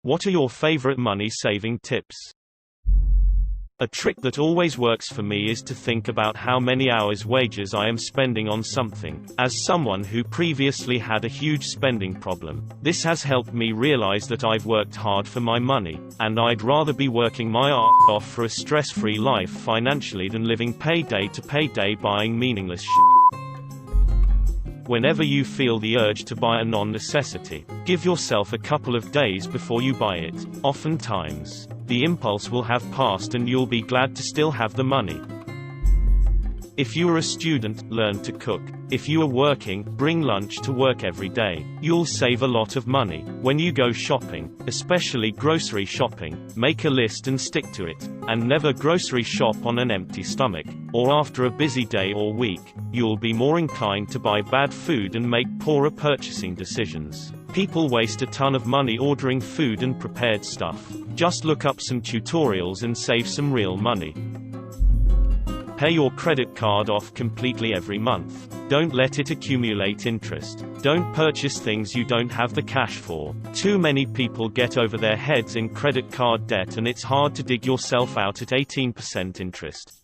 What are your favorite money-saving tips? A trick that always works for me is to think about how many hours' wages I am spending on something. As someone who previously had a huge spending problem, this has helped me realize that I've worked hard for my money, and I'd rather be working my ass off for a stress-free life financially than living payday to payday buying meaningless shit. Whenever you feel the urge to buy a non-necessity, give yourself a couple of days before you buy it. Oftentimes, the impulse will have passed and you'll be glad to still have the money. If you are a student, learn to cook. If you are working, bring lunch to work every day. You'll save a lot of money. When you go shopping, especially grocery shopping, make a list and stick to it. And never grocery shop on an empty stomach, or after a busy day or week. You'll be more inclined to buy bad food and make poorer purchasing decisions. People waste a ton of money ordering food and prepared stuff. Just look up some tutorials and save some real money. Pay your credit card off completely every month. Don't let it accumulate interest. Don't purchase things you don't have the cash for. Too many people get over their heads in credit card debt and it's hard to dig yourself out at 18% interest.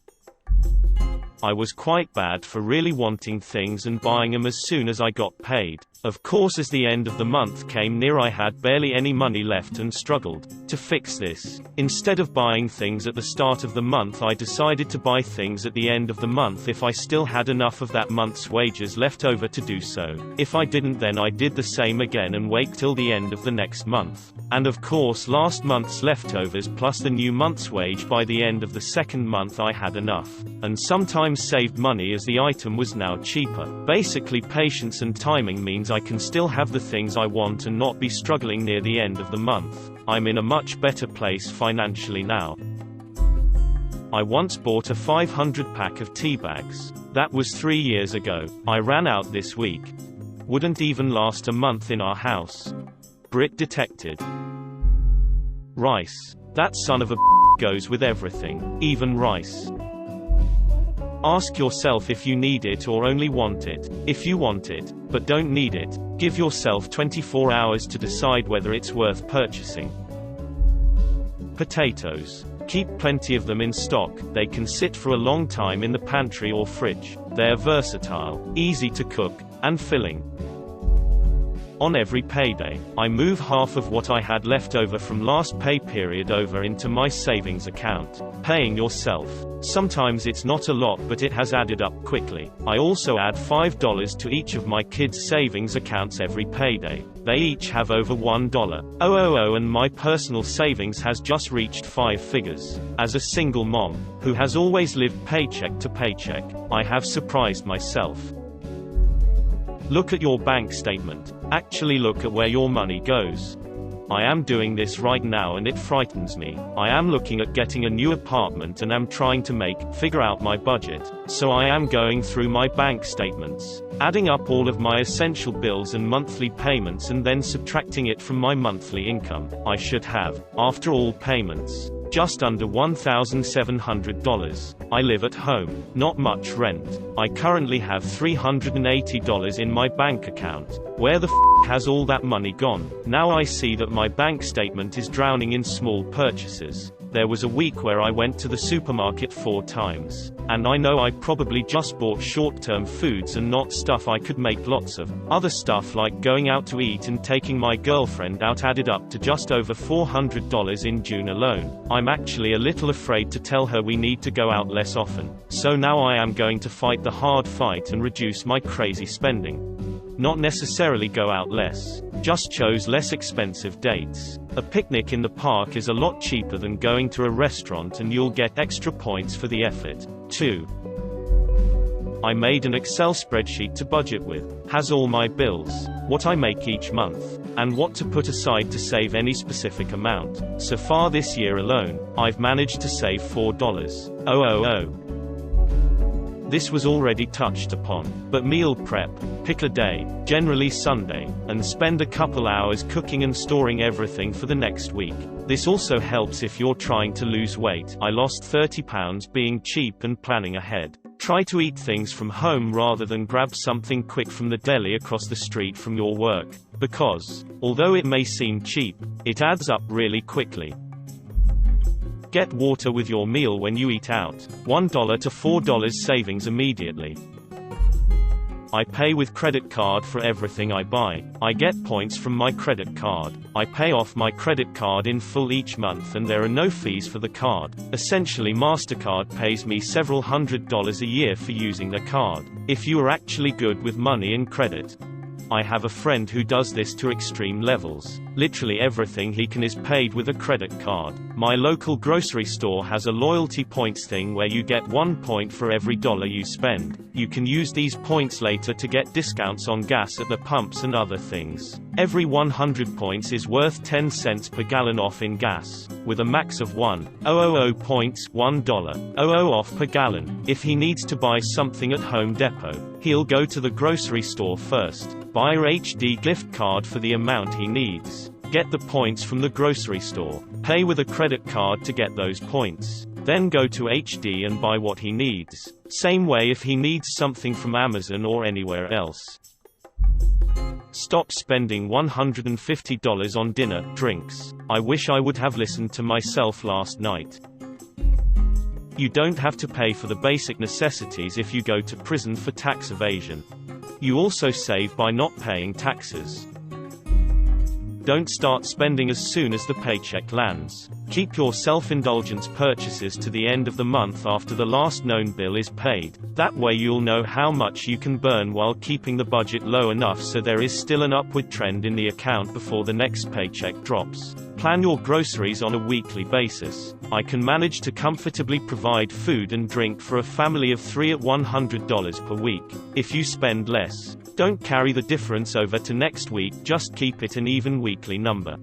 I was quite bad for really wanting things and buying them as soon as I got paid. Of course, as the end of the month came near, I had barely any money left and struggled to fix this. Instead of buying things at the start of the month, I decided to buy things at the end of the month if I still had enough of that month's wages left over to do so. If I didn't, then I did the same again and wait till the end of the next month. And of course, last month's leftovers plus the new month's wage, by the end of the second month I had enough. And sometimes saved money as the item was now cheaper. Basically, patience and timing means I can still have the things I want and not be struggling near the end of the month. I'm in a much better place financially now. I once bought a 500 pack of tea bags. That was 3 years ago. I ran out this week. Wouldn't even last a month in our house. Brit detected. Rice. That son of a goes with everything, even rice. Ask yourself if you need it or only want it. If you want it, but don't need it, give yourself 24 hours to decide whether it's worth purchasing. Potatoes. Keep plenty of them in stock. They can sit for a long time in the pantry or fridge. They're versatile, easy to cook, and filling. On every payday, I move half of what I had left over from last pay period over into my savings account. Paying yourself. Sometimes it's not a lot, but it has added up quickly. I also add $5 to each of my kids' savings accounts every payday. They each have over $1,000, and my personal savings has just reached 5 figures. As a single mom, who has always lived paycheck to paycheck, I have surprised myself. Look at your bank statement. Actually look at where your money goes. I am doing this right now and it frightens me. I am looking at getting a new apartment and am trying to figure out my budget. So I am going through my bank statements, adding up all of my essential bills and monthly payments and then subtracting it from my monthly income. I should have, after all payments, just under $1,700. I live at home, not much rent. I currently have $380 in my bank account. Where the has all that money gone? Now I see that my bank statement is drowning in small purchases. There was a week where I went to the supermarket 4 times. And I know I probably just bought short-term foods and not stuff I could make lots of. Other stuff like going out to eat and taking my girlfriend out added up to just over $400 in June alone. I'm actually a little afraid to tell her we need to go out less often. So now I am going to fight the hard fight and reduce my crazy spending. Not necessarily go out less. Just chose less expensive dates. A picnic in the park is a lot cheaper than going to a restaurant and you'll get extra points for the effort. 2. I made an Excel spreadsheet to budget with. Has all my bills, what I make each month, and what to put aside to save any specific amount. So far this year alone, I've managed to save $4,000. This was already touched upon, but meal prep, pick a day, generally Sunday, and spend a couple hours cooking and storing everything for the next week. This also helps if you're trying to lose weight. I lost 30 pounds being cheap and planning ahead. Try to eat things from home rather than grab something quick from the deli across the street from your work. Because, although it may seem cheap, it adds up really quickly. Get water with your meal when you eat out. $1 to $4 savings immediately. I pay with credit card for everything I buy. I get points from my credit card. I pay off my credit card in full each month and there are no fees for the card. Essentially, MasterCard pays me several $100s a year for using the card. If you are actually good with money and credit. I have a friend who does this to extreme levels. Literally everything he can is paid with a credit card. My local grocery store has a loyalty points thing where you get 1 point for every dollar you spend. You can use these points later to get discounts on gas at the pumps and other things. Every 100 points is worth 10 cents per gallon off in gas, with a max of 1,000 points, $1.00 off per gallon. If he needs to buy something at Home Depot, he'll go to the grocery store first, buy a HD gift card for the amount he needs, get the points from the grocery store, pay with a credit card to get those points, then go to HD and buy what he needs. Same way if he needs something from Amazon or anywhere else. Stop spending $150 on dinner, drinks. I wish I would have listened to myself last night. You don't have to pay for the basic necessities if you go to prison for tax evasion. You also save by not paying taxes. Don't start spending as soon as the paycheck lands. Keep your self-indulgence purchases to the end of the month after the last known bill is paid. That way you'll know how much you can burn while keeping the budget low enough so there is still an upward trend in the account before the next paycheck drops. Plan your groceries on a weekly basis. I can manage to comfortably provide food and drink for a family of 3 at $100 per week. If you spend less, don't carry the difference over to next week, just keep it an even weekly number.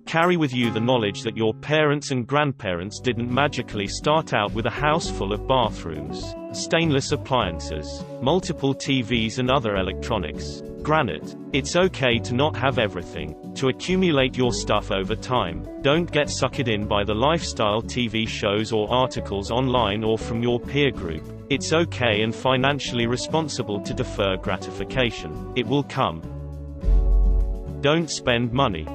Carry with you the knowledge that your parents and grandparents didn't magically start out with a house full of bathrooms, stainless appliances, multiple TVs and other electronics. Granted, it's okay to not have everything, to accumulate your stuff over time. Don't get suckered in by the lifestyle TV shows or articles online or from your peer group. It's okay and financially responsible to defer gratification. It will come. Don't spend money.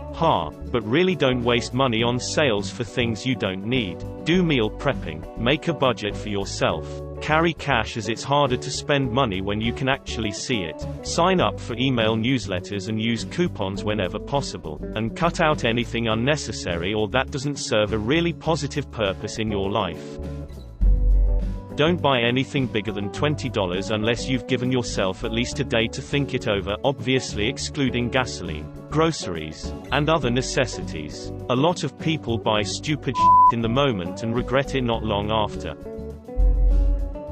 But really don't waste money on sales for things you don't need. Do meal prepping. Make a budget for yourself. Carry cash as it's harder to spend money when you can actually see it. Sign up for email newsletters and use coupons whenever possible. And cut out anything unnecessary or that doesn't serve a really positive purpose in your life. Don't buy anything bigger than $20 unless you've given yourself at least a day to think it over, obviously excluding gasoline, groceries, and other necessities. A lot of people buy stupid shit in the moment and regret it not long after.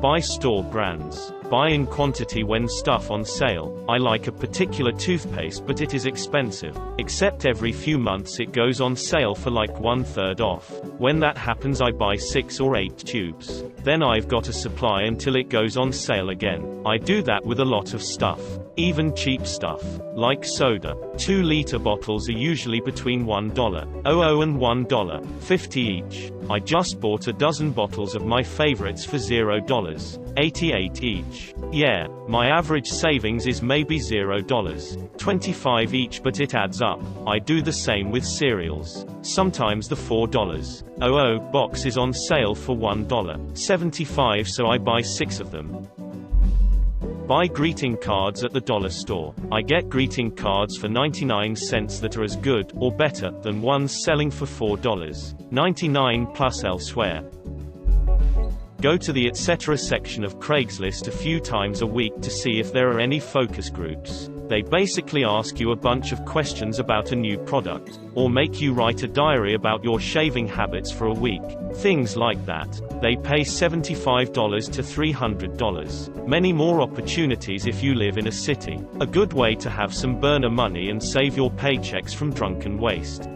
Buy store brands. Buy in quantity when stuff on sale. I like a particular toothpaste but it is expensive. Except every few months it goes on sale for like 1/3 off. When that happens I buy 6 or 8 tubes. Then I've got a supply until it goes on sale again. I do that with a lot of stuff. Even cheap stuff, like soda. 2-liter bottles are usually between $1.00 and $1.50 each. I just bought a dozen bottles of my favorites for $0.88 each. Yeah, my average savings is maybe $0.25 each but it adds up. I do the same with cereals. Sometimes the $4.00 box is on sale for $1.75 so I buy 6 of them. Buy greeting cards at the dollar store. I get greeting cards for 99 cents that are as good, or better, than ones selling for $4.99 plus elsewhere. Go to the etc. section of Craigslist a few times a week to see if there are any focus groups. They basically ask you a bunch of questions about a new product, or make you write a diary about your shaving habits for a week. Things like that. They pay $75 to $300. Many more opportunities if you live in a city. A good way to have some burner money and save your paychecks from drunken waste.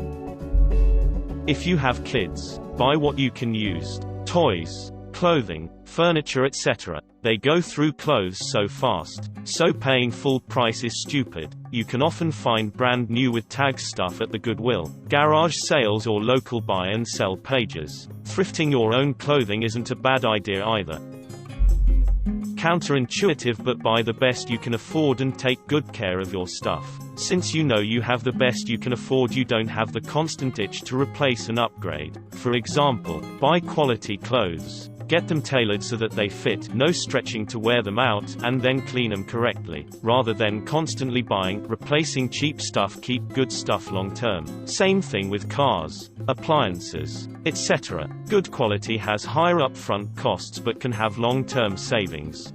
If you have kids, buy what you can use. Toys, clothing, furniture etc. They go through clothes so fast. So paying full price is stupid. You can often find brand new with tags stuff at the Goodwill, garage sales or local buy and sell pages. Thrifting your own clothing isn't a bad idea either. counterintuitive, but buy the best you can afford and take good care of your stuff. Since you know you have the best you can afford, you don't have the constant itch to replace and upgrade. For example, buy quality clothes. Get them tailored so that they fit, no stretching to wear them out, and then clean them correctly. Rather than constantly buying, replacing cheap stuff, keep good stuff long term. Same thing with cars, appliances, etc. Good quality has higher upfront costs but can have long-term savings.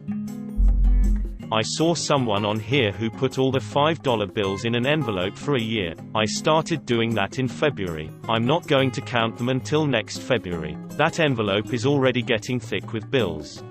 I saw someone on here who put all the $5 bills in an envelope for a year. I started doing that in February. I'm not going to count them until next February. That envelope is already getting thick with bills.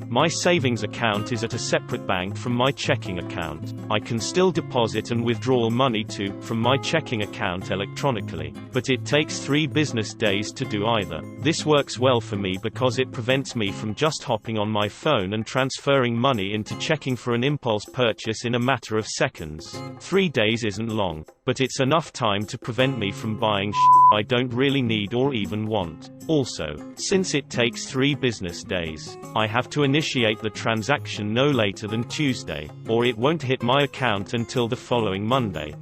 My savings account is at a separate bank from my checking account. I can still deposit and withdraw money from my checking account electronically, but it takes 3 business days to do either. This works well for me because it prevents me from just hopping on my phone and transferring money into checking for an impulse purchase in a matter of seconds. 3 days isn't long, but it's enough time to prevent me from buying I don't really need or even want. Also, since it takes 3 business days, I have to initiate the transaction no later than Tuesday, or it won't hit my account until the following Monday.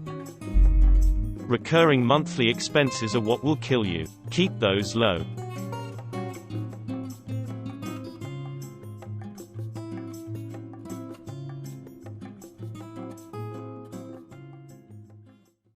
Recurring monthly expenses are what will kill you. Keep those low.